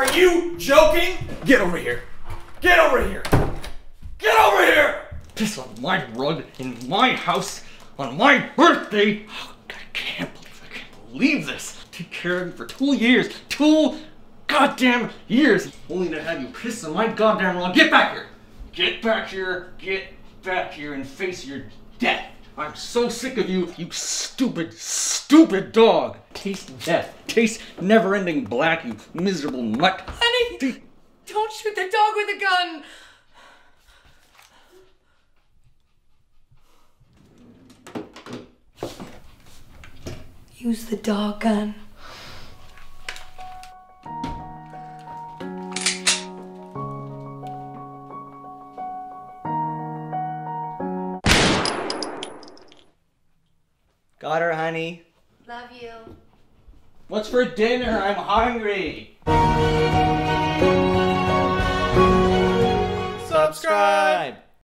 Are you joking? Get over here. Get over here. Get over here. Piss on my rug in my house on my birthday. Oh, I can't believe this. Took care of you for 2 years. 2 goddamn years. Only to have you piss on my goddamn rug. Get back here. Get back here. Get back here and face your death. I'm so sick of you, you stupid, stupid dog. Taste death. Taste never-ending black, you miserable mutt. Honey, don't shoot the dog with a gun. Use the dog gun. Got her, honey. Love you. What's for dinner? I'm hungry. Subscribe.